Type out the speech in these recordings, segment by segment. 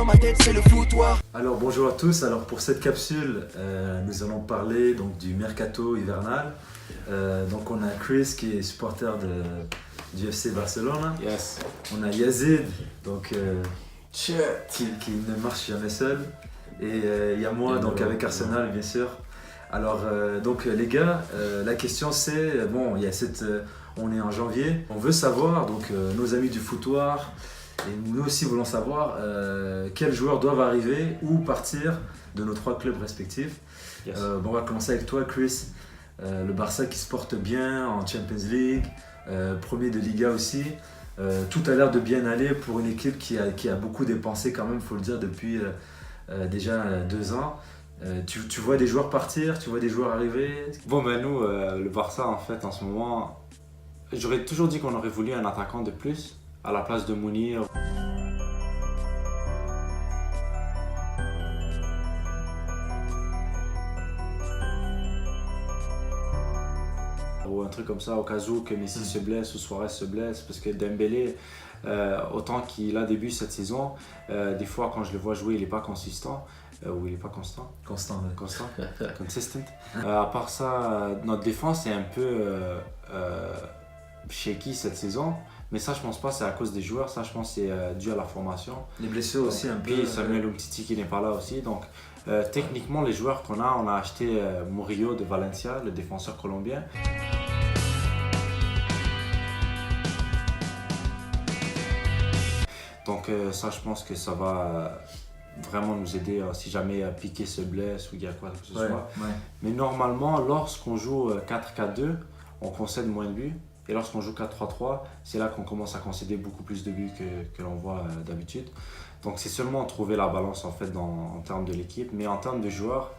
dans ma tête c'est le foutoir. Alors bonjour à tous, alors pour cette capsule, nous allons parler donc, du mercato hivernal. Donc on a Chris qui est supporter du FC Barcelone. Yes. On a Yazid donc, qui ne marche jamais seul. Et il y a moi donc, avec Arsenal bien sûr. Alors donc les gars, la question c'est, bon il y a on est en janvier, on veut savoir, donc nos amis du foutoir, et nous aussi voulons savoir quels joueurs doivent arriver ou partir de nos 3 clubs respectifs. Yes. Bon, on va commencer avec toi Chris, le Barça qui se porte bien en Champions League, premier de Liga aussi. Tout a l'air de bien aller pour une équipe qui a beaucoup dépensé quand même, il faut le dire, depuis déjà 2 ans. Tu vois des joueurs partir, tu vois des joueurs arriver? Bon ben nous, le Barça en fait en ce moment, j'aurais toujours dit qu'on aurait voulu un attaquant de plus à la place de Mounir. Ou un truc comme ça au cas où que Messi se blesse ou Suarez se blesse, parce que Dembélé, autant qu'il a début cette saison, des fois quand je le vois jouer il n'est pas consistant. Ou il n'est pas constant. Constant, ouais. Constant. Consistent. À part ça, notre défense est un peu shaky cette saison. Mais ça, je pense pas, c'est à cause des joueurs. Ça, je pense c'est dû à la formation. Les blessures aussi un peu. Puis Samuel Umtiti qui n'est pas là aussi. Donc, techniquement, les joueurs qu'on a, on a acheté Murillo de Valencia, le défenseur colombien. Donc, ça, je pense que ça va vraiment nous aider si jamais Piqué se blesse ou il y a quoi que ce soit. Ouais. Mais normalement, lorsqu'on joue 4-4-2, on concède moins de buts. Et lorsqu'on joue 4-3-3, c'est là qu'on commence à concéder beaucoup plus de buts que l'on voit d'habitude. Donc c'est seulement trouver la balance en fait en termes de l'équipe. Mais en termes de joueurs,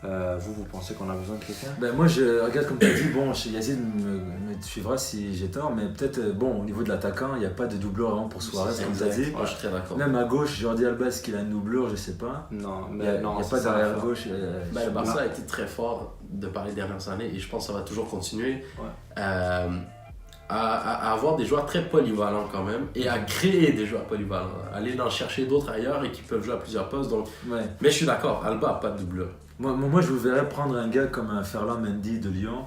vous pensez qu'on a besoin de quelqu'un? Ben moi je regarde comme tu as dit, bon chez Yazid me suivra si j'ai tort, mais peut-être bon au niveau de l'attaquant, il n'y a pas de doubleur vraiment pour Suarez comme tu as dit. Moi je suis très d'accord. Même à gauche, Jordi Alba, est-ce qu'il a une doublure, je sais pas. Non, Il mais n'y a, non, y a pas d'arrière gauche. Le Barça a été très fort depuis les dernières années et je pense que ça va toujours continuer. À avoir des joueurs très polyvalents quand même et à créer des joueurs polyvalents, aller en chercher d'autres ailleurs et qui peuvent jouer à plusieurs postes. Donc, Ouais. mais je suis d'accord, Alba n'a pas de doubleur. Moi je vous verrais prendre un gars comme un Ferland Mendy de Lyon.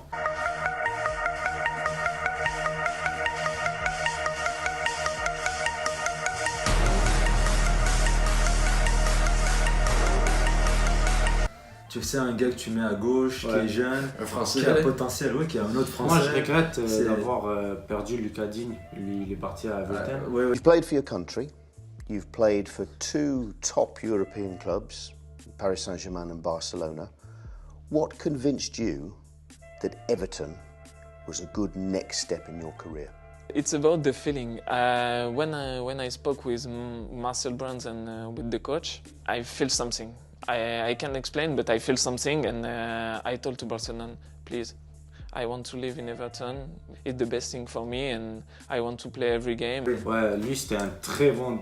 Tu sais, un gars que tu mets à gauche, qui est jeune, Un Français. qui a un potentiel, oui, qui a un autre Français. moi je regrette c'est- d'avoir perdu Lucas Digne. Lui, il est parti à Everton. Ouais. You've played for your country. You've played for 2 top European clubs, Paris Saint-Germain and Barcelona. What convinced you that Everton was a good next step in your career? It's about the feeling. When I spoke with Marcel Brands and with the coach, I feel something. I can't explain, but I feel something, and I told to Barcelona, please, I want to live in Everton. It's the best thing for me, and I want to play every game. Ouais, lui c'était un très bon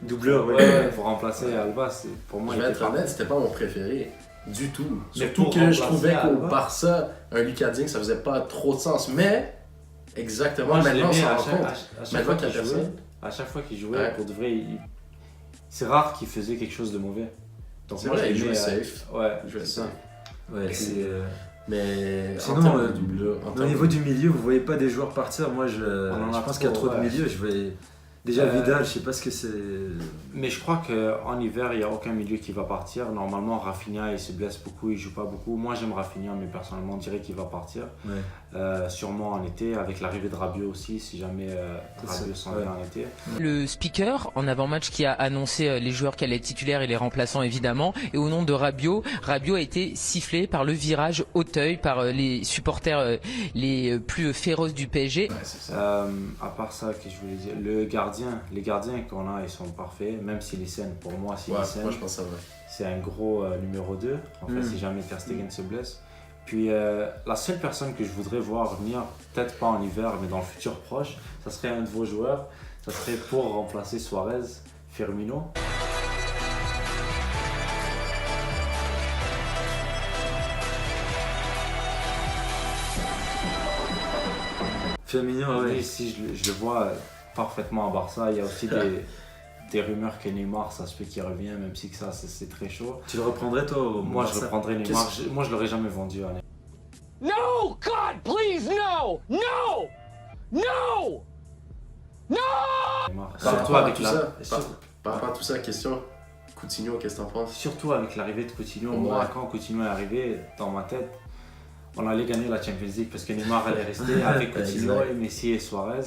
Doubleur, ouais, pour remplacer Alba. Pour moi, Je il vais était être honnête, c'était pas mon préféré du tout. Mais Surtout pour que je remplacer trouvais qu'au Alba. Barça, un Lucas Digne, ça faisait pas trop de sens. Mais, exactement, Moi, je maintenant on l'aimais s'en à rend chaque, compte. à chaque Maintenant fois qu'il y a qu'il jouait. personne. À chaque fois qu'il jouait, Ouais. pour de vrai, c'est rare qu'il faisait quelque chose de mauvais. Donc C'est moi, vrai, je il l'aimais, jouait safe. Ouais, Il jouait c'est ça. safe. Ouais, c'est. Mais Sinon, en termes de doubleur, Au niveau du milieu, vous voyez pas des joueurs partir. Moi, je en a pense qu'il y a trop, trop de ouais. milieu. Je vais déjà Vidal, je sais pas ce que c'est. Mais je crois qu'en hiver, il n'y a aucun milieu qui va partir. Normalement, Rafinha, il se blesse beaucoup, il joue pas beaucoup. Moi, j'aime Rafinha, mais personnellement, on dirait qu'il va partir. Ouais. Sûrement en été, avec l'arrivée de Rabiot aussi, si jamais Rabiot s'en vient en été. Le speaker en avant-match qui a annoncé les joueurs qui allaient être titulaires et les remplaçants évidemment, et au nom de Rabiot a été sifflé par le virage Auteuil par les supporters les plus féroces du PSG. Ouais, c'est ça. À part ça, que je voulais dire, les gardiens qu'on a, ils sont parfaits, même si les scènes, pour moi, Ouais, moi je pense que ça va. c'est un gros numéro 2, en fait, si jamais Ter Stegen se blesse. Puis la seule personne que je voudrais voir venir, peut-être pas en hiver, mais dans le futur proche, ça serait un de vos joueurs. Ça serait pour remplacer Suarez, Firmino. Firmino, ouais. Lui, si je le vois parfaitement à Barça, il y a aussi des rumeurs que Neymar, ça se fait qu'il revient, même si que ça, c'est très chaud. Tu le reprendrais toi au Moi, je Barça? reprendrais Neymar. Moi, je l'aurais jamais vendu à Neymar. No! God, please, no! No! No! Neymar. Par Surtout rapport à avec tout la... ça, par rapport à tout ça, question Coutinho, qu'est-ce que t'en penses? Surtout avec l'arrivée de Coutinho. Ouais. Moi, quand Coutinho est arrivé, dans ma tête, on allait gagner la Champions League parce que Neymar allait rester avec Coutinho Exact. et Messi et Suarez.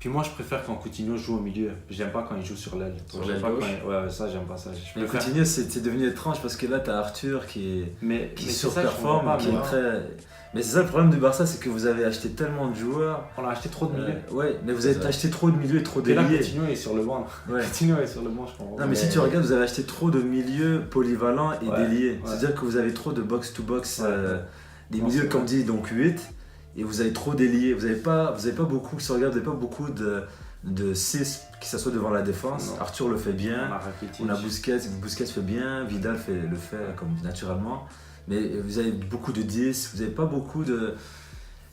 Puis moi, je préfère quand Coutinho joue au milieu. J'aime pas quand il joue sur l'aile. Sur J'aime l'aile pas gauche. quand ouais, ça, j'aime pas ça. Je Mais préfère- Coutinho, c'est devenu étrange parce que là, t'as Arthur qui Mais qui c'est ça que je surperforme, comprends pas, qui est mais très... Mais c'est ça le problème du Barça, c'est que vous avez acheté tellement de joueurs. on a acheté trop de milieux. Ouais, mais vous avez ça. acheté trop de milieux et trop Et là, d'ailiers. Coutinho est sur le banc. Ouais. Coutinho est sur le banc, je comprends. Non, mais si tu regardes, vous avez acheté trop de milieux polyvalents et Ouais, d'ailiers. ouais. C'est-à-dire que vous avez trop de box-to-box, Ouais. des Non, milieux c'est comme vrai. dit, donc 8, et vous avez trop d'ailiers. Vous avez pas beaucoup, si on regarde, vous avez pas beaucoup de 6 qui s'assoient devant la défense. Non. Arthur le fait On bien. a Rakitic. On a Busquets fait bien, Vidal le fait comme naturellement. Mais vous avez beaucoup de 10, vous avez pas beaucoup de...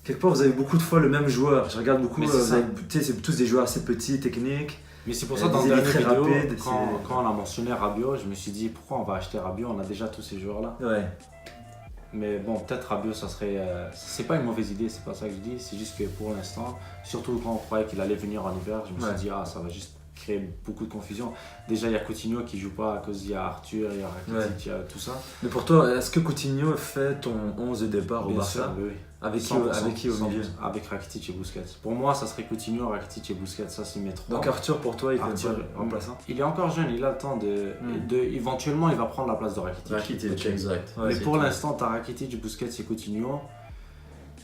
Quelque part, vous avez beaucoup de fois le même joueur. Je regarde beaucoup, Mais c'est ça. tu sais, c'est tous des joueurs assez petits, techniques. Mais c'est pour ça, des dans le ailiers dernier très vidéo, rapides, quand on a mentionné Rabiot, je me suis dit pourquoi on va acheter Rabiot, on a déjà tous ces joueurs-là. Ouais. Mais bon, peut-être Rabiot, ça serait. C'est pas une mauvaise idée, c'est pas ça que je dis. C'est juste que pour l'instant, surtout quand on croyait qu'il allait venir en hiver, je me Ouais. suis dit, ça va juste créer beaucoup de confusion. Déjà, il y a Coutinho qui joue pas à cause il y a Arthur, il y a Rakitic, il y a tout ça. Mais pour toi, est-ce que Coutinho fait ton 11 de départ au Bien Barça sûr, oui. avec, qui, 100%, avec qui au milieu 100%, avec Rakitic et Busquets. Pour moi, ça serait Coutinho, Rakitic et Busquets, ça c'est mes trois. Donc Arthur, pour toi, il fait Arthur, pas remplaçant. il est encore jeune, il a le temps éventuellement, il va prendre la place de Rakitic. Rakitic, exact. Ouais, Mais c'est pour tout. l'instant, t'as Rakitic, Busquets et Coutinho.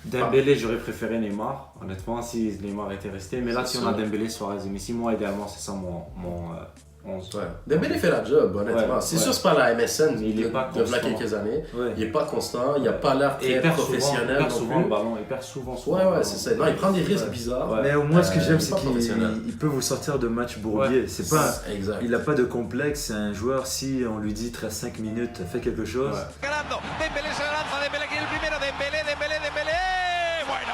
Dembélé, j'aurais préféré Neymar, honnêtement, si Neymar était resté. Mais là, C'est si on a sûr. Dembélé, Suarez et Messi, moi, idéalement, c'est ça mon 11. Ouais. Dembélé fait la job, honnêtement. Ouais, c'est ouais. sûr, c'est pas la MSN Mais il est pas de là constant. quelques années. Ouais. Il est pas constant, il a pas l'air Et il très perd professionnel souvent, non souvent plus. le ballon, il perd souvent son Ouais, ballon. ouais, c'est ça. Non, il prend des risques Ouais. bizarres. Ouais. Mais au moins, ce que il j'aime, est c'est pas qu'il professionnel. il peut vous sortir de match bourbier. Ouais. C'est pas... Exact. Il n'a pas de complexe, c'est un joueur, si on lui dit 13-5 minutes, fais quelque chose. Ouais. Ganando. Dembélé se la lanza. Dembélé qui est le primero. Dembélé. Bueno.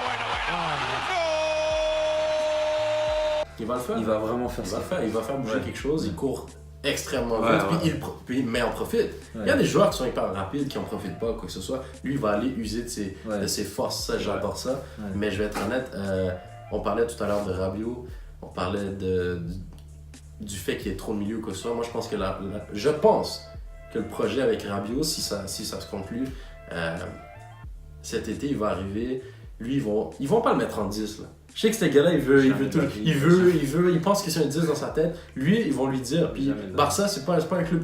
Il va le faire. Il va vraiment faire Il ça. va le faire. Il va faire bouger Ouais. quelque chose. Il court extrêmement Ouais, vite. ouais. Puis il en profite. Il y a des joueurs qui sont hyper rapides, qui en profitent pas, quoi que ce soit. Lui, il va aller user Ouais. de ses forces. Ça, j'adore ça. Ouais. Mais je vais être honnête, on parlait tout à l'heure de Rabiot. On parlait du fait qu'il y ait trop de milieux, quoi que ce soit. Moi, je pense que je pense que le projet avec Rabiot, si ça se conclut, cet été, il va arriver. Lui, ils vont pas le mettre en 10, là. Je sais que ce gars-là, il pense que c'est un 10 dans sa tête. Lui, ils vont lui dire. Puis Jamais de la Barça, c'est pas un club.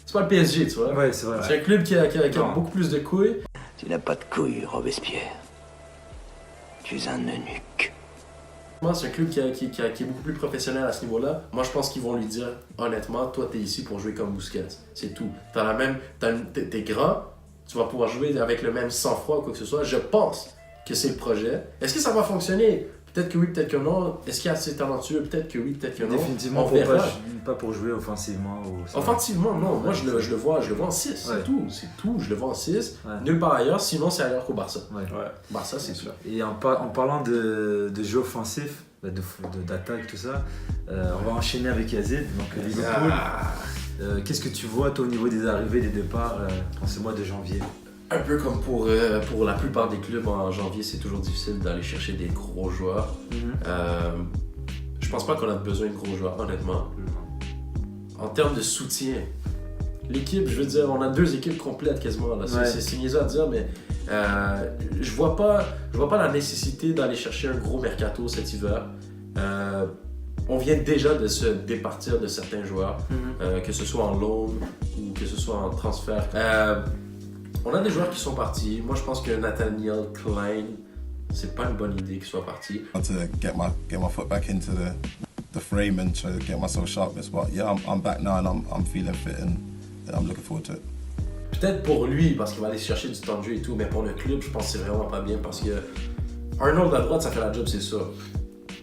C'est pas le PSG, tu vois. Ouais, c'est vrai. C'est un club qui a Non. beaucoup plus de couilles. Tu n'as pas de couilles, Robespierre. Tu es un eunuque. Moi, c'est un club qui est beaucoup plus professionnel à ce niveau-là. Moi, je pense qu'ils vont lui dire, honnêtement, toi, t'es ici pour jouer comme Busquets. C'est tout. T'es grand, tu vas pouvoir jouer avec le même sang-froid ou quoi que ce soit. Je pense que c'est le projet. Est-ce que ça va fonctionner? Peut-être que oui, peut-être que non. Est-ce qu'il est assez talentueux? Peut-être que oui, peut-être que non. Définitivement, On pour verra. pas pour jouer offensivement. Offensivement, non. Moi, je le vois en 6. Ouais. C'est tout. C'est tout. Je le vois en 6. Ouais. Nulle part ailleurs. Sinon, c'est ailleurs qu'au Barça. Ouais. Ouais. Barça, c'est sûr. Et en parlant de jeu offensif, d'attaque, tout ça, on va enchaîner avec Yazid, donc Liverpool. Qu'est-ce que tu vois toi, au niveau des arrivées, des départs en ce mois de janvier? Un peu comme pour la plupart des clubs en janvier, c'est toujours difficile d'aller chercher des gros joueurs. Je pense pas qu'on a besoin de gros joueurs, honnêtement. En termes de soutien, l'équipe, je veux dire, on a 2 équipes complètes quasiment. Là. Ouais. C'est niaiseux à dire, mais je vois pas la nécessité d'aller chercher un gros mercato cet hiver. On vient déjà de se départir de certains joueurs, que ce soit en loan ou que ce soit en transfert. On a des joueurs qui sont partis. Moi, je pense que Nathaniel Klein, c'est pas une bonne idée qu'il soit parti. To get my foot back into the frame and try to get myself sharpness. But yeah, I'm back now and I'm feeling fit and I'm looking forward to it. Peut-être pour lui, parce qu'il va aller chercher du temps de jeu et tout, mais pour le club, je pense que c'est vraiment pas bien parce que Arnold à droite, ça fait la job, c'est ça.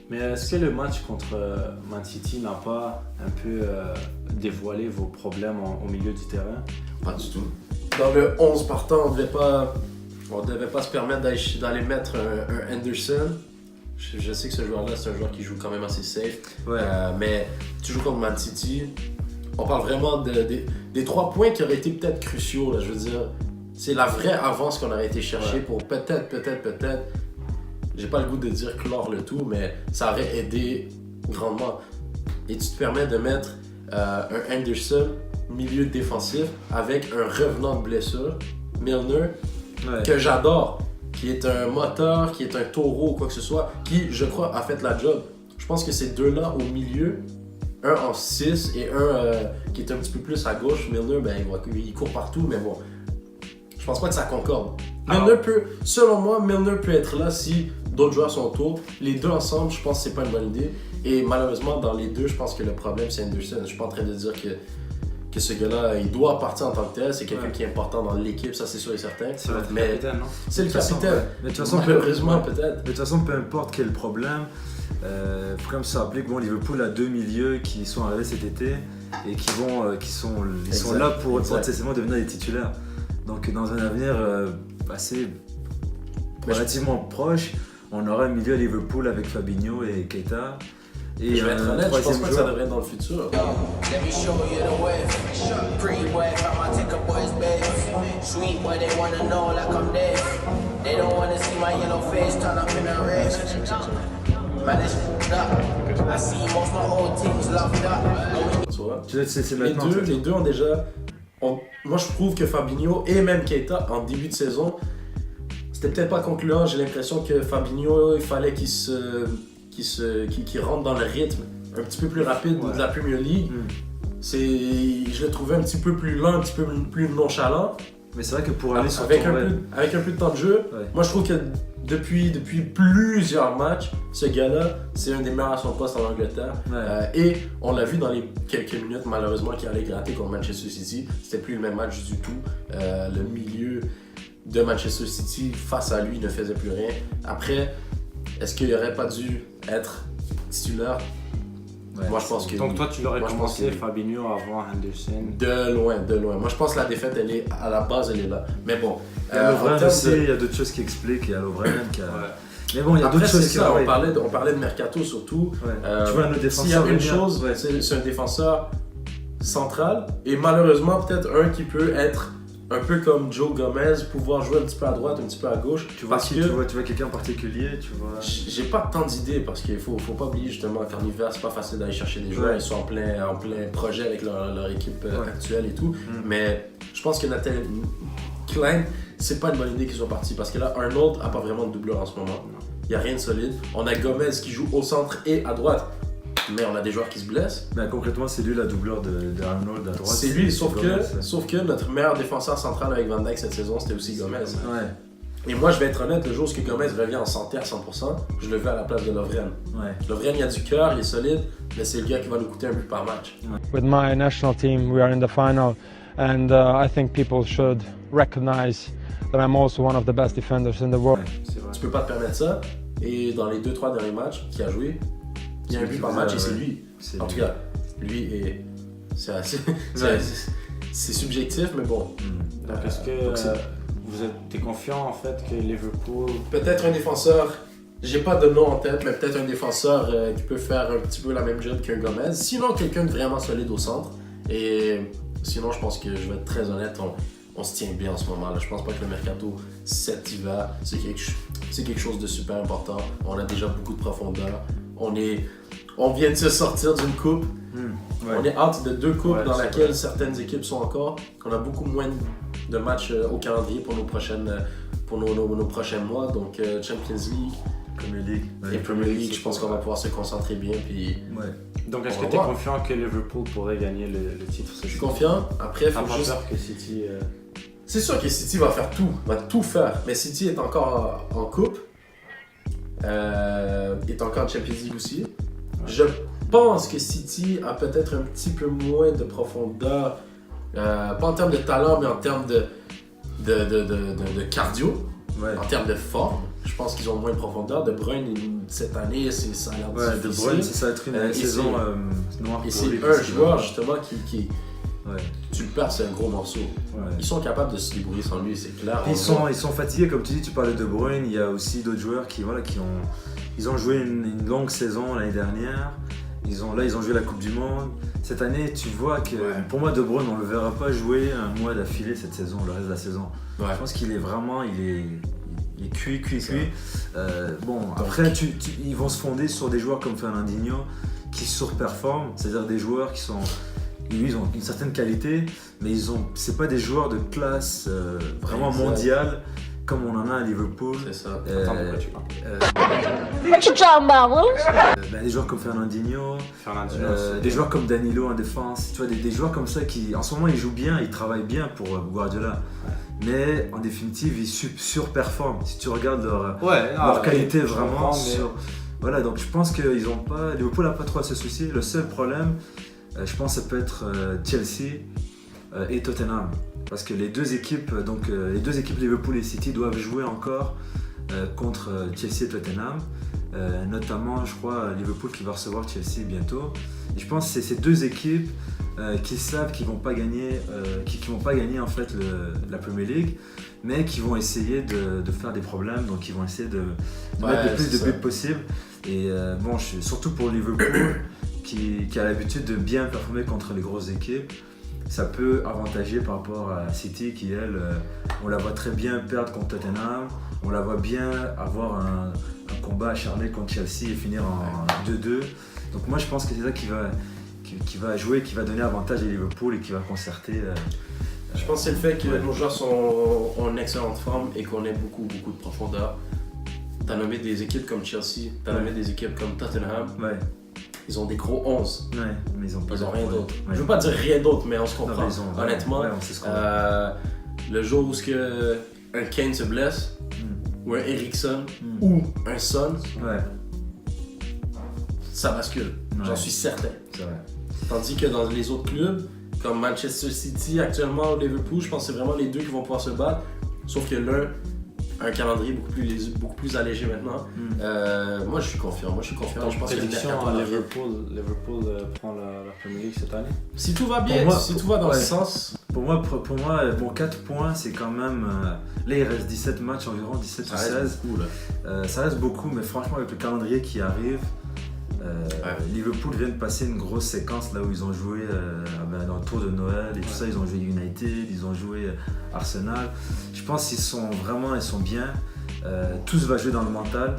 Mais est-ce que le match contre Man City n'a pas un peu dévoilé vos problèmes au milieu du terrain? Pas du tout. Dans le 11 partant, on devait pas se permettre d'aller mettre un Henderson. Je sais que ce joueur-là, c'est un joueur qui joue quand même assez safe. Ouais. Mais tu joues contre Man City, on parle vraiment des 3 points qui auraient été peut-être cruciaux. Là, je veux dire, c'est la vraie avance qu'on aurait été chercher pour peut-être. J'ai pas le goût de dire clore le tout, mais ça aurait aidé grandement. Et tu te permets de mettre un Henderson, milieu défensif, avec un revenant de blessure, Milner, que j'adore, qui est un moteur, qui est un taureau ou quoi que ce soit, qui, je crois, a fait la job. Je pense que ces deux-là au milieu, un en 6 et un qui est un petit peu plus à gauche, Milner, il court partout, mais bon, je pense pas que ça concorde. Selon moi, Milner peut être là si d'autres joueurs sont autour. Les deux ensemble, je pense que c'est pas une bonne idée. Et malheureusement, dans les deux, je pense que le problème, c'est Henderson. Je suis pas en train de dire que ce gars-là, il doit partir en tant que tel. C'est quelqu'un qui est important dans l'équipe, ça c'est sûr et certain. C'est le capitaine, non? C'est le capitaine. Mais de toute façon, malheureusement, peut-être. Mais de toute façon, peu importe quel problème, faut quand même se rappeler que Liverpool a 2 milieux qui sont arrivés cet été et qui sont là pour nécessairement devenir des titulaires. Donc dans un avenir assez relativement proche, on aura un milieu à Liverpool avec Fabinho et Keita. Et je vais être honnête, je pense pas que ça devrait être dans le futur. Les deux ont déjà... Moi je trouve que Fabinho et même Keita en début de saison, c'était peut-être pas concluant. J'ai l'impression que Fabinho, il fallait qu'il rentre dans le rythme un petit peu plus rapide de la Premier League. Je le trouvais un petit peu plus lent, un petit peu plus nonchalant. Mais c'est vrai que pour aller sur avec un peu de temps de jeu, moi je trouve que depuis plusieurs matchs, ce gars-là, c'est un des meilleurs à son poste en Angleterre. Et on l'a vu dans les quelques minutes, malheureusement, qu'il allait gratter contre Manchester City. C'était plus le même match du tout. Le milieu de Manchester City, face à lui, ne faisait plus rien. Après, est-ce qu'il n'aurait pas dû être titulaire? Moi, je pense que donc toi, tu l'aurais commencé Fabinho avant Henderson? De loin. Moi, je pense que la défaite, elle est à la base, elle est là. Mais bon, il y a d'autres choses qui expliquent. Il y a Lovren qui a... Mais bon, il y a d'autres choses qui... On parlait de Mercato surtout. Tu vois, notre défenseur... S'il y a une chose, c'est un défenseur central. Et malheureusement, peut-être un qui peut être un peu comme Joe Gomez, pouvoir jouer un petit peu à droite, un petit peu à gauche. Tu vois quelqu'un en particulier, tu vois... J'ai pas tant d'idées parce qu'il faut pas oublier justement qu'en hiver, c'est pas facile d'aller chercher des joueurs. Ils sont en plein projet avec leur équipe actuelle et tout. Mais je pense que Nathan Klein, c'est pas une bonne idée qu'ils soient partis parce que là, Arnold a pas vraiment de doubleur en ce moment. Il y a rien de solide. On a Gomez qui joue au centre et à droite. Mais on a des joueurs qui se blessent. Mais concrètement, c'est lui la doubleur de Arnold à droite. C'est lui, sauf que notre meilleur défenseur central avec Van Dijk cette saison, c'était aussi Gomez. Et moi, je vais être honnête, le jour où Gomez revient en santé à 100%, je le veux à la place de Lovren. Lovren, il a du cœur, il est solide, mais c'est le gars qui va nous coûter un but par match. With my national team, we are in the final, and I think people should recognize that I'm also one of the best defenders in the world. Tu peux pas te permettre ça, et dans les 2-3 derniers matchs qu'il a joué, il y a un but par match et c'est lui. En tout cas, lui est... C'est subjectif, mais bon. Donc est-ce que t'es confiant en fait que Liverpool... Peut-être un défenseur, j'ai pas de nom en tête, mais peut-être un défenseur qui peut faire un petit peu la même job qu'un Gomez. Sinon, quelqu'un de vraiment solide au centre. Et sinon, je pense que je vais être très honnête, on se tient bien en ce moment-là. Je pense pas que le mercato cet hiver, c'est quelque chose de super important. On a déjà beaucoup de profondeur. On vient de se sortir d'une coupe. On est out de 2 coupes dans laquelle certaines équipes sont encore. On a beaucoup moins de matchs au calendrier pour nos prochains mois. Donc Champions League, Premier League. Et Premier League, je pense qu'on va pouvoir se concentrer bien. Puis donc est-ce que tu es confiant que Liverpool pourrait gagner le titre? Je suis confiant. Après, il faut juste... peur que City... C'est sûr que City va faire tout, va tout faire. Mais City est encore en coupe. Est encore en Champions League aussi. Je pense que City a peut-être un petit peu moins de profondeur, pas en termes de talent, mais en termes de cardio, en termes de forme. Je pense qu'ils ont moins de profondeur. De Bruyne, cette année, ça a l'air difficile. De Bruyne, ça va être une saison noire. Et c'est un joueur justement tu le perds, c'est un gros morceau. Ils sont capables de se débrouiller sans lui, c'est clair. Ils sont fatigués, comme tu dis, tu parlais de Bruyne, il y a aussi d'autres joueurs qui ont joué une longue saison l'année dernière. Ils ont joué la Coupe du Monde. Cette année, tu vois que pour moi, De Bruyne, on ne le verra pas jouer un mois d'affilée cette saison, le reste de la saison. Je pense qu'il est vraiment, il est cuit. Après, ils vont se fonder sur des joueurs comme Fernandinho qui surperforment, c'est-à-dire des joueurs qui sont... Ils ont une certaine qualité, mais c'est pas des joueurs de classe vraiment mondiale comme on en a à Liverpool. C'est ça. Des joueurs comme Fernandinho, des joueurs comme Danilo en défense, tu vois, des joueurs comme ça qui en ce moment ils jouent bien, ils travaillent bien pour Guardiola. Mais en définitive, ils surperforment. Si tu regardes leur qualité vraiment voilà, donc je pense que Liverpool n'a pas trop à se soucier. Le seul problème, je pense que ça peut être Chelsea et Tottenham. Parce que les deux équipes Liverpool et City doivent jouer encore contre Chelsea et Tottenham. Notamment, je crois, Liverpool qui va recevoir Chelsea bientôt. Et je pense que c'est ces deux équipes qui savent qu'ils ne vont pas gagner, en fait la Premier League, mais qui vont essayer de faire des problèmes. Donc ils vont essayer de mettre le plus de buts possible. Et surtout pour Liverpool, qui a l'habitude de bien performer contre les grosses équipes, ça peut avantager par rapport à City qui, elle, on la voit très bien perdre contre Tottenham, on la voit bien avoir un combat acharné contre Chelsea et finir en 2-2. Donc moi je pense que c'est ça qui va jouer, qui va donner avantage à Liverpool et qui va concerter. Je pense que c'est le fait que nos joueurs sont en excellente forme et qu'on ait beaucoup de profondeur. T'as nommé des équipes comme Chelsea, t'as nommé des équipes comme Tottenham. Ils ont des gros 11. Mais ils ont rien d'autre. Je veux pas dire rien d'autre, mais on se comprend. Honnêtement, le jour où un Kane se blesse, ou un Eriksen, ou un Son, ça bascule. J'en suis certain. Tandis que dans les autres clubs, comme Manchester City actuellement, ou Liverpool, je pense que c'est vraiment les deux qui vont pouvoir se battre. Sauf que l'un a un calendrier beaucoup plus allégé maintenant. Moi je suis confiant. Je pense que Liverpool prend la Premier League cette année. Si tout va bien, si tout va dans ce sens. Pour moi, 4 points, c'est quand même... là, il reste 17 matchs environ, 17 ou 16. Ça reste beaucoup, mais franchement, avec le calendrier qui arrive, Liverpool vient de passer une grosse séquence là où ils ont joué dans le tour de Noël et tout ça. Ils ont joué United, ils ont joué Arsenal. Je pense qu'ils sont bien. Tous va jouer dans le mental.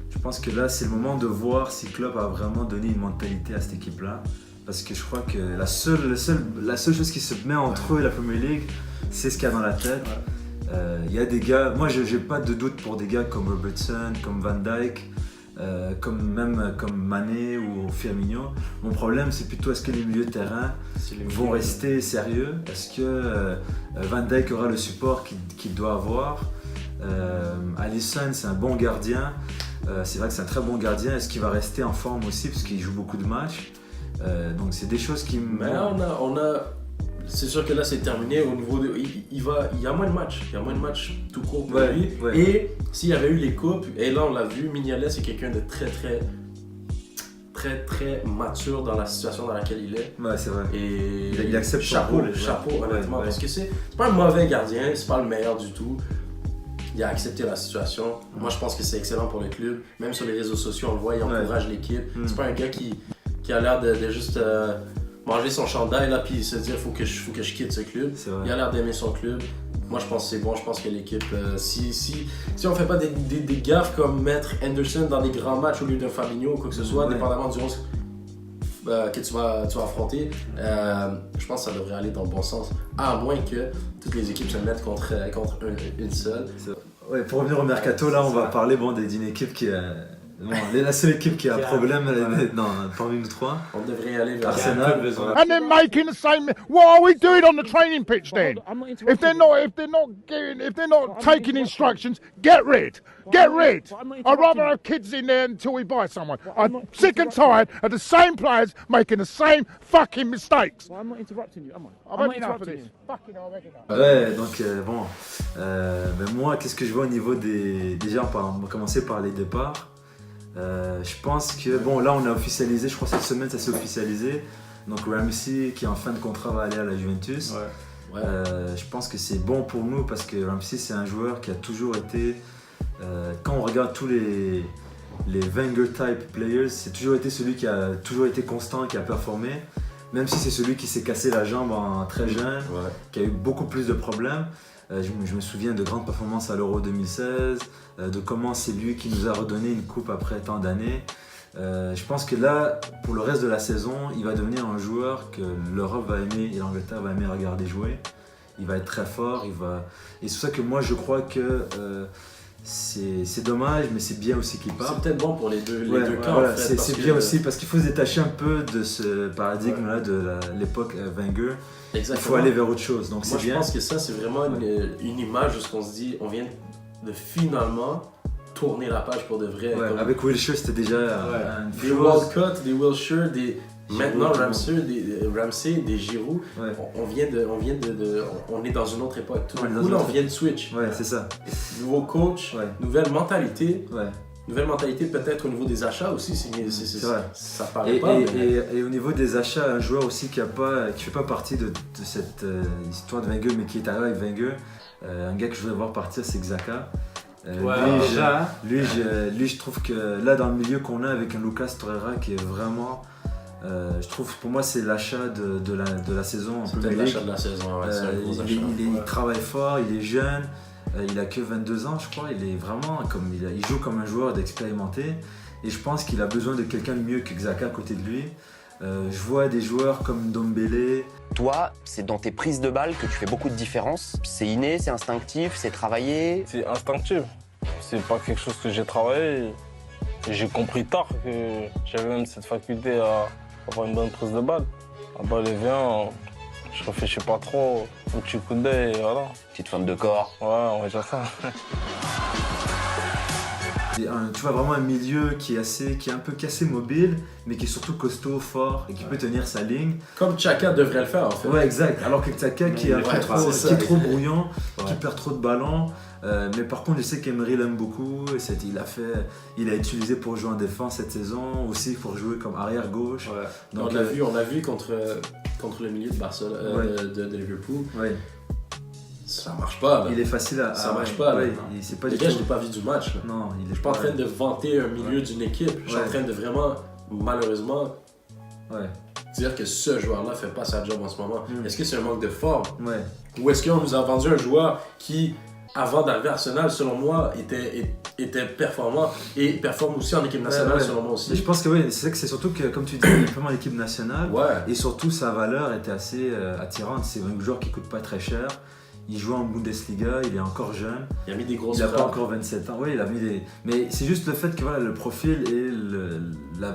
Je pense que là, c'est le moment de voir si Klopp a vraiment donné une mentalité à cette équipe-là. Parce que je crois que la seule chose qui se met entre eux et la Premier League, c'est ce qu'il y a dans la tête. Il y a des gars, moi j'ai pas de doute pour des gars comme Robertson, comme Van Dijk, comme Mané ou Firmino. Mon problème c'est plutôt est-ce que les milieux de terrain vont rester sérieux? Est-ce que Van Dijk aura le support qu'il doit avoir? Alisson c'est un bon gardien, c'est vrai que c'est un très bon gardien. Est-ce qu'il va rester en forme aussi parce qu'il joue beaucoup de matchs? Donc c'est des choses qui me... Mais c'est sûr que là c'est terminé au niveau de... Il y a moins de matchs, tout court pour lui. Et s'il y avait eu les coupes, et là on l'a vu, Mignolet c'est quelqu'un de très mature dans la situation dans laquelle il est. C'est vrai. Et il accepte chapeau honnêtement, parce que c'est pas un mauvais gardien, c'est pas le meilleur du tout. Il a accepté la situation. Moi je pense que c'est excellent pour le club. Même sur les réseaux sociaux on le voit, il encourage l'équipe. C'est pas un gars qui a l'air de juste manger son chandail là puis se dire faut que je quitte ce club. Il a l'air d'aimer son club. Moi je pense que c'est bon, je pense que l'équipe si on fait pas des gaffes comme mettre Henderson dans des grands matchs au lieu d'un Fabinho ou quoi que ce soit, dépendamment du rôle que tu vas affronter, je pense que ça devrait aller dans le bon sens, à moins que toutes les équipes se mettent contre une seule. Pour revenir au mercato, là on va parler d'une équipe qui la seule équipe qui a un problème parmi nous trois. On devrait aller vers Arsenal. And they're making the same. What are we doing on the training pitch then? If they're not taking instructions, get rid. I'd rather have kids in there until we buy someone. I'm sick and tired of the same players making the same fucking mistakes. Well, I'm not interrupting you, am I? I'm not interrupting this. Fucking hell, Donc moi, qu'est-ce que je vois au niveau des... Déjà, on va commencer par les départs. Je pense que, là on a officialisé, je crois cette semaine ça s'est officialisé, Donc Ramsey qui est en fin de contrat va aller à la Juventus. Je pense que c'est bon pour nous parce que Ramsey c'est un joueur qui a toujours été, quand on regarde tous les Wenger type players, c'est toujours été celui qui a toujours été constant, qui a performé, même si c'est celui qui s'est cassé la jambe en très jeune, qui a eu beaucoup plus de problèmes. Je me souviens de grandes performances à l'Euro 2016, de comment c'est lui qui nous a redonné une coupe après tant d'années. Je pense que là, pour le reste de la saison, il va devenir un joueur que l'Europe va aimer et l'Angleterre va aimer regarder jouer. Il va être très fort, et c'est pour ça que moi je crois que c'est dommage, mais c'est bien aussi qu'il parte. C'est peut-être bon pour les deux camps. Voilà, en fait, c'est bien aussi parce qu'il faut se détacher un peu de ce paradigme-là de l'époque Wenger. Exactement. Il faut aller vers autre chose. Donc moi, c'est bien. Je pense que ça, c'est vraiment une image où on se dit, on vient de finalement tourner la page pour de vrai. Avec Wilshere, c'était déjà une des Walcott, des Wilshere, maintenant Ramsey, des Giroud. On est dans une autre époque. Tout d'un coup, là, on vient de switch. C'est ça. Nouveau coach, nouvelle mentalité. Nouvelle mentalité peut-être au niveau des achats aussi, ça paraît pas. Et au niveau des achats, un joueur aussi qui fait pas partie de cette histoire de Wenger, mais qui est arrivé avec Wenger, un gars que je voudrais voir partir, c'est Xhaka. Lui, je trouve que là, dans le milieu qu'on a avec un Lucas Torreira qui est vraiment, je trouve, pour moi, c'est l'achat de la saison. C'est peut-être l'achat de la saison, c'est un gros achat. Il travaille fort, il est jeune. Il a que 22 ans, je crois. Il est vraiment il joue comme un joueur d'expérimenté. Et je pense qu'il a besoin de quelqu'un de mieux que Xhaka à côté de lui. Je vois des joueurs comme Ndombele. Toi, c'est dans tes prises de balles que tu fais beaucoup de différence. C'est inné, c'est instinctif, c'est travaillé. C'est instinctif. C'est pas quelque chose que j'ai travaillé. J'ai compris tard que j'avais même cette faculté à avoir une bonne prise de balle. La balle vient. Je réfléchis pas trop, un petit coup d'œil et voilà. Petite femme de corps. Ouais, on va dire ça. Tu vois vraiment un milieu qui est un peu cassé mobile, mais qui est surtout costaud, fort et qui peut tenir sa ligne. Comme Xhaka devrait le faire en fait. Ouais, exact. Alors que Xhaka qui est trop brouillon, qui perd trop de ballons. Mais par contre, je sais qu'Emery l'aime beaucoup. Il a utilisé pour jouer en défense cette saison, aussi pour jouer comme arrière gauche. Donc, on l'a vu contre le milieu de Barcelone, de Liverpool. Ça marche pas. Là. Il est facile à. Ça marche pas. C'est pas les gars, je n'ai pas vu du match. Là. Non, je suis pas en train de vanter un milieu d'une équipe. Je suis en train de vraiment, malheureusement, dire que ce joueur-là fait pas sa job en ce moment. Est-ce que c'est un manque de forme? Ou est-ce qu'on nous a vendu un joueur qui, avant d'arriver à Arsenal, selon moi, était performant et performe aussi en équipe nationale, selon moi aussi. Mais je pense que c'est surtout que, comme tu dis, il est vraiment l'équipe nationale. Et surtout, sa valeur était assez attirante. C'est un joueur qui coûte pas très cher. Il joue en Bundesliga, il est encore jeune. Il a mis des grosses Il n'a pas encore 27 ans. Oui, il a mis des. Mais c'est juste le fait que le profil et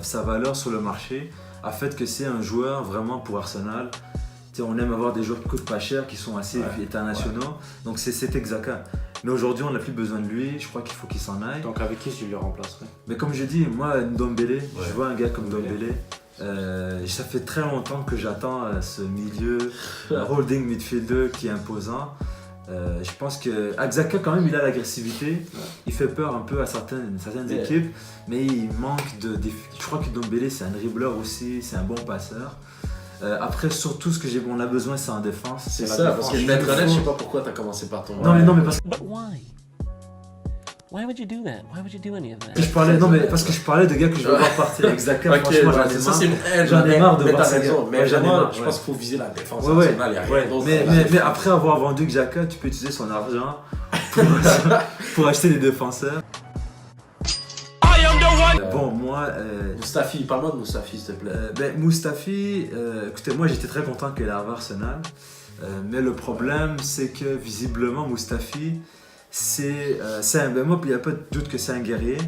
sa valeur sur le marché a fait que c'est un joueur vraiment pour Arsenal. On aime avoir des joueurs qui coûtent pas cher, qui sont assez internationaux. Donc c'était Xhaka. Mais aujourd'hui, on n'a plus besoin de lui. Je crois qu'il faut qu'il s'en aille. Donc avec qui tu le remplacerais? Mais comme je dis, moi, Ndombele, je vois un gars comme Ndombele. Ça fait très longtemps que j'attends ce milieu holding midfielder qui est imposant. Je pense que Xhaka quand même il a l'agressivité, il fait peur un peu à certaines équipes, mais il manque de. Je crois que Ndombele c'est un dribbleur aussi, c'est un bon passeur. Après surtout ce que on a besoin c'est en défense. C'est ça, parce que je vais être honnête, je sais pas pourquoi tu as commencé par ton. Non mais parce que. Why would you do that? Why would you do any of that? Parce que je parlais de gars que je veux voir partir avec Xhaka. Franchement, j'en ai marre de voir ça. Mais vraiment, je pense qu'il faut viser la défense nationale. Il y a rien d'autre. Mais après avoir vendu Xhaka, tu peux utiliser son argent pour acheter des défenseurs. Bon, moi. Mustafi, parle-moi de Mustafi, s'il te plaît. Mustafi, écoutez, moi j'étais très content qu'il arrive à Arsenal. Mais le problème, c'est que visiblement, Mustafi. Moi, il n'y a pas de doute que c'est un guerrier,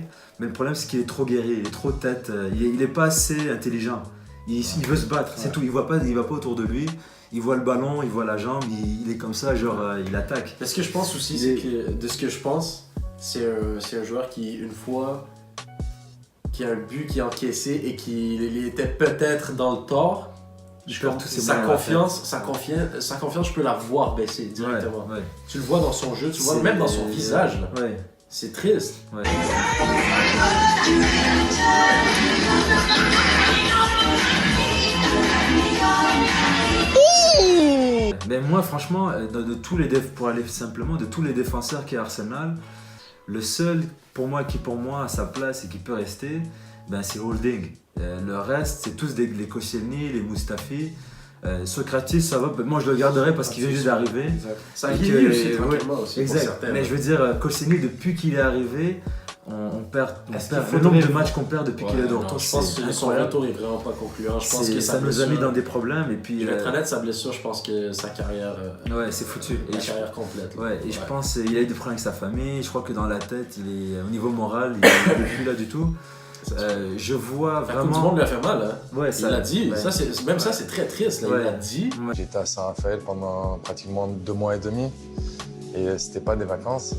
mais le problème c'est qu'il est trop guerrier, il est trop tête, il n'est pas assez intelligent. Il veut se battre, c'est tout, il va pas autour de lui, il voit le ballon, il voit la jambe, il est comme ça, genre il attaque. Ce que je pense aussi, c'est que de ce que je pense, c'est un joueur qui, une fois, qui a un but qui est encaissé et qu'il était peut-être dans le tort, sa confiance, je peux la voir baisser directement. Tu le vois dans son jeu, tu le vois même dans son visage. C'est triste. Mais moi, franchement, pour aller simplement, de tous les défenseurs qui est Arsenal, le seul pour moi qui à sa place et qui peut rester, c'est Holding. Le reste, c'est tous les Koscielny, les Mustafi. Socrates, ça va. Moi, je le garderai parce qu'il vient juste d'arriver. Ça vieillit aussi tranquillement aussi. Exact. Mais je veux dire, Koscielny, depuis qu'il est arrivé, on perd le nombre de matchs qu'on perd depuis qu'il est de retour. Je pense que son retour est vraiment pas concluant. Je pense que ça nous a mis dans des problèmes. Et puis, je vais être honnête, sa blessure, je pense que sa carrière. Ouais, c'est foutu. La carrière complète. Ouais, et je pense qu'il a eu des problèmes avec sa famille. Je crois que dans la tête, au niveau moral, il n'est plus là du tout. Je vois vraiment. Tout le monde lui a fait mal. Hein. Ouais, il l'a dit. Ouais. Ça, c'est très triste. Là. Ouais. Il l'a dit. J'étais à Saint-Raphaël pendant pratiquement 2 mois et demi. Et c'était pas des vacances.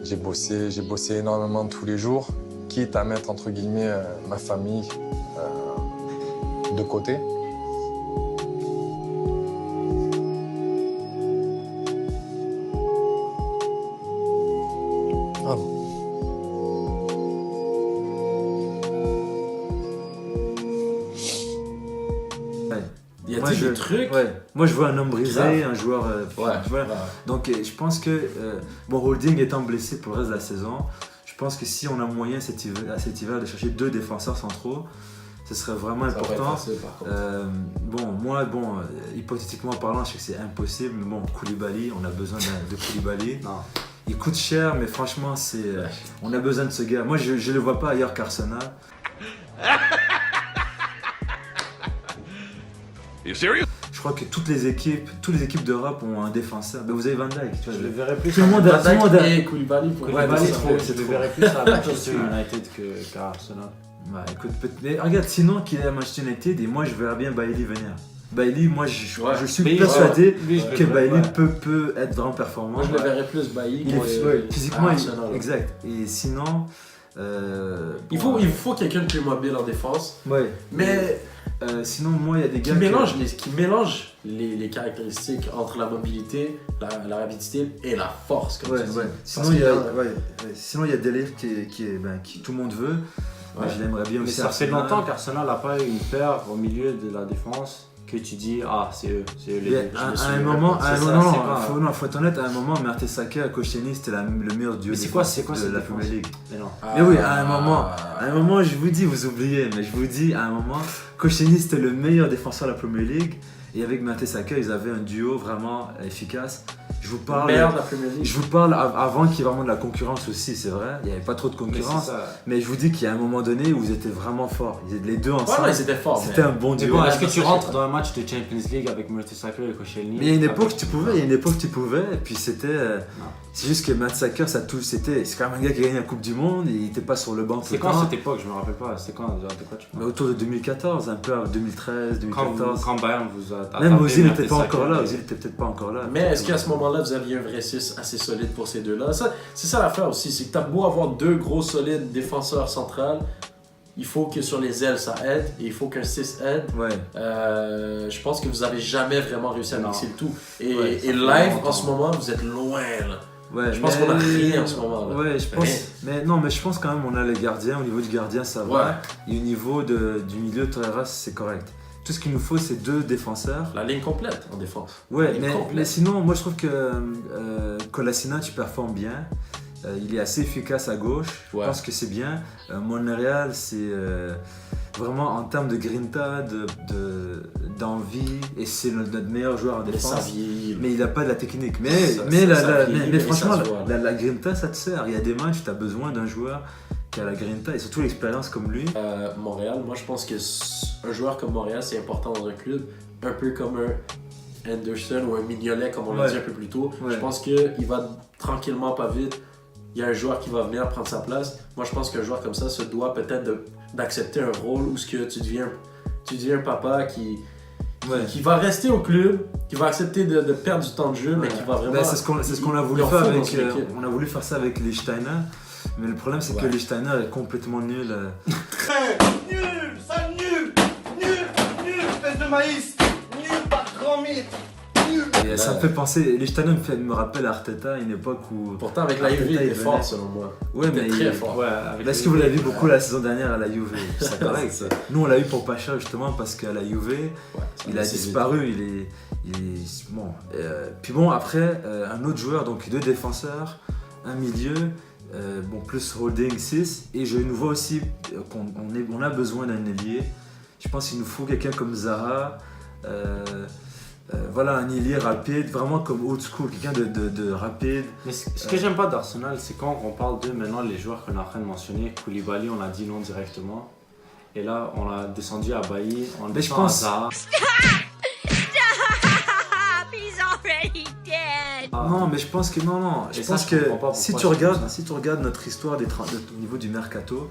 J'ai bossé énormément tous les jours, quitte à mettre entre guillemets ma famille de côté. Des trucs. Moi je vois un homme brisé, un joueur. Donc je pense que Holding étant blessé pour le reste de la saison, je pense que si on a moyen à cet hiver de chercher 2 défenseurs centraux, ce serait vraiment important. Facile, par contre. Hypothétiquement parlant, je sais que c'est impossible, mais Koulibaly, on a besoin de Koulibaly. Il coûte cher, mais franchement, on a besoin de ce gars. Moi, je ne le vois pas ailleurs qu'Arsenal. Je crois que toutes les équipes d'Europe ont un défenseur. Vous avez Van Dijk, tu vois. Je le verrais plus. Tout le monde a. Et Koulibaly. Je le verrais plus à Manchester United qu'à Arsenal. Écoute, mais regarde, sinon qu'il est à Manchester United, et moi je verrais bien Bailly venir. Bailly, moi je suis persuadé que Bailly peut être vraiment performant. Moi je le verrais plus Bailly. Physiquement, exact. Et sinon. Il faut quelqu'un de plus mobile en défense. Ouais. Mais sinon, moi, il y a des gars qui mélangent les caractéristiques entre la mobilité, la rapidité et la force, comme tu dis. Sinon, il y a Delirte qui tout le monde veut. Ouais. Je l'aimerais bien aussi. Mais ça fait longtemps qu'Arsenal n'a pas eu une paire au milieu de la défense que tu dis c'est eux les deux. À un moment, faut être honnête, à un moment, Mertesacker et Koscielny c'était le meilleur duo de la Premier League. Mais oui, à un moment, je vous dis, vous oubliez, mais je vous dis, à un moment, Koscielny c'était le meilleur défenseur de la Premier League. Et avec Mertesacker, ils avaient un duo vraiment efficace. Je vous parle avant qu'il y ait vraiment de la concurrence aussi, c'est vrai. Il n'y avait pas trop de concurrence. Mais je vous dis qu'il y a un moment donné où ils étaient vraiment forts. Les deux ensemble. Ils étaient forts. C'était un bon duo. Est-ce que tu rentres dans un match de Champions League avec Mertesacker et Koscielny? Mais il y a une époque tu pouvais. Et puis c'était. C'est juste que Mertesacker, c'est quand même un gars qui a gagné la Coupe du Monde. Il n'était pas sur le banc tout le temps. C'est quand cette époque? Je me rappelle pas. C'est quand? De quoi tu parles? Autour de 2014, un peu 2013, 2014. Quand Bayern vous a. Même Ozil n'était pas encore là. Ozil n'était peut-être pas encore là. Mais est-ce qu'à ce moment-là, vous aviez un vrai 6 assez solide pour ces deux-là? C'est ça l'affaire aussi, c'est que t'as beau avoir 2 gros solides défenseurs centrales, il faut que sur les ailes ça aide et il faut qu'un 6 aide. Je pense que vous avez jamais vraiment réussi à mixer le tout. Et live en ce moment, vous êtes loin là. Je pense qu'on a rien en ce moment là. Mais je pense quand même on a les gardiens. Au niveau du gardien, ça va. Et au niveau du milieu de Torreira, c'est correct. Tout ce qu'il nous faut, c'est 2 défenseurs. La ligne complète en défense. Mais sinon, moi je trouve que Kolasinac performe bien. Il est assez efficace à gauche. Je pense que c'est bien. Monreal, c'est vraiment en termes de grinta, d'envie, et c'est notre meilleur joueur en défense. Mais il n'a pas de la technique. Mais franchement, la grinta, ça te sert. Il y a des matchs où tu as besoin d'un joueur qui a la grinta et surtout l'expérience comme lui. Montréal, moi je pense qu'un joueur comme Montréal, c'est important dans un club, un peu comme un Anderson ou un Mignolet, comme on l'a dit un peu plus tôt. Je pense qu'il va tranquillement, pas vite. Il y a un joueur qui va venir prendre sa place. Moi je pense qu'un joueur comme ça se doit peut-être d'accepter un rôle où tu deviens un papa qui va rester au club, qui va accepter de perdre du temps de jeu, mais qui va vraiment. C'est ce qu'on a voulu faire avec. On a voulu faire ça avec Lichtsteiner. Mais le problème, c'est que Lichtsteiner est complètement nul. Nul, sale nul, espèce de maïs, nul par grand mythe, nul. Et ça me fait penser, Lichtsteiner me rappelle Arteta à une époque où. Pourtant, avec la Juve, il était fort selon moi. Mais très fort. Est-ce que vous l'avez vu beaucoup la saison dernière à la Juve? C'est correct. Nous, on l'a eu pour pas cher justement parce qu'à la Juve, il a disparu. Puis bon, après, un autre joueur, donc 2 défenseurs, un milieu, plus holding 6. Et je nous vois aussi qu'on a besoin d'un ailier. Je pense qu'il nous faut quelqu'un comme Zaha. Voilà, un ailier rapide, vraiment comme old school, quelqu'un de rapide. Mais ce que j'aime pas d'Arsenal, c'est quand on parle d'eux maintenant, les joueurs qu'on est en train de mentionner. Koulibaly, on a dit non directement. Et là, on a descendu à Bailly, on descend à Zaha. Non, mais je pense que non. Je pense que si tu regardes notre histoire au niveau du mercato,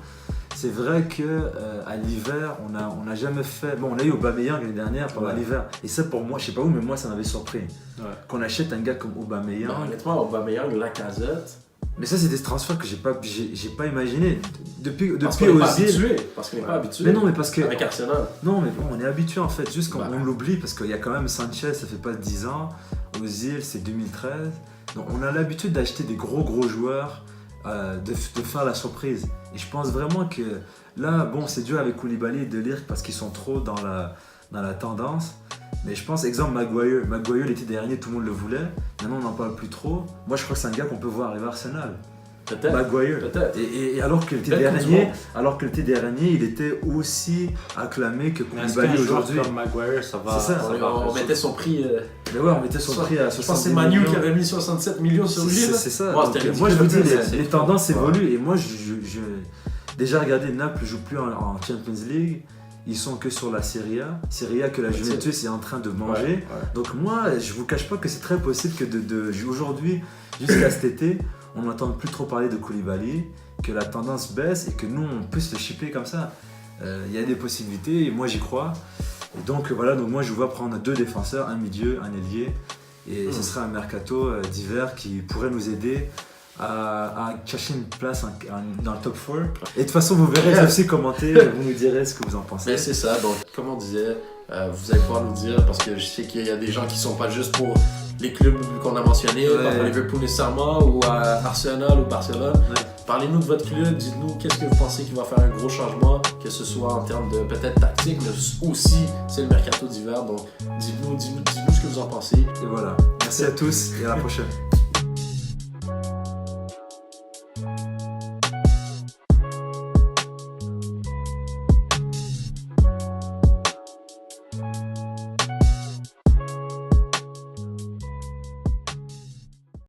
c'est vrai que à l'hiver, on n'a jamais fait. Bon, on a eu Aubameyang l'année dernière pendant l'hiver, et ça pour moi, je sais pas où, mais moi ça m'avait surpris. Qu'on achète un gars comme Aubameyang. Honnêtement, Aubameyang, Lacazette. Mais ça, c'est des transferts que j'ai pas imaginé. Depuis parce qu'on n'est pas Ozil. habitué. Parce qu'on n'est pas habitué. Mais non, mais parce que. Avec Arsenal. Non, mais bon, on est habitué en fait. Juste qu'on l'oublie parce qu'il y a quand même Sanchez, ça fait pas 10 ans. Ozil, c'est 2013. Donc on a l'habitude d'acheter des gros joueurs, de faire la surprise. Et je pense vraiment que là, bon, c'est dur avec Koulibaly et De Ligt parce qu'ils sont trop dans la tendance. Mais je pense, exemple, Maguire. Maguire, l'été dernier, tout le monde le voulait. Maintenant, on n'en parle plus trop. Moi, je crois que c'est un gars qu'on peut voir arriver à Arsenal. Peut-être. Maguire. Peut-être. Et alors que l'été dernier, il était aussi acclamé que Koulibaly aujourd'hui. Comme Maguire, ça va. C'est ça. On mettait son prix. Mais ouais, on mettait son prix à 60 millions. Je pense que c'est Manu qui avait mis 67 millions sur lui. C'est ça. Moi, je vous dis, les tendances évoluent. Et moi, je déjà regardé, Naples ne joue plus en Champions League. Ils sont que sur la Serie A. Serie A que la Juventus est en train de manger. Donc moi, je vous cache pas que c'est très possible que aujourd'hui, jusqu'à cet été, on n'entende plus trop parler de Koulibaly, que la tendance baisse et que nous, on puisse le shipper comme ça. Il y a des possibilités et moi, j'y crois. Et donc voilà, donc moi, je vois prendre 2 défenseurs, un milieu, un ailier. Et ce serait un mercato d'hiver qui pourrait nous aider à chercher une place dans le top 4. Et de toute façon, vous verrez aussi commenter, vous nous direz ce que vous en pensez. Mais c'est ça, donc comme on disait, vous allez pouvoir nous dire, parce que je sais qu'il y a des gens qui sont pas juste pour les clubs qu'on a mentionnés, pas pour Liverpool nécessairement, ou Arsenal ou Barcelone. Parlez-nous de votre club, dites-nous qu'est-ce que vous pensez qui va faire un gros changement, que ce soit en termes de peut-être tactique, mais aussi c'est le mercato d'hiver, donc dites-nous ce que vous en pensez. Et voilà, merci à tous et à la prochaine.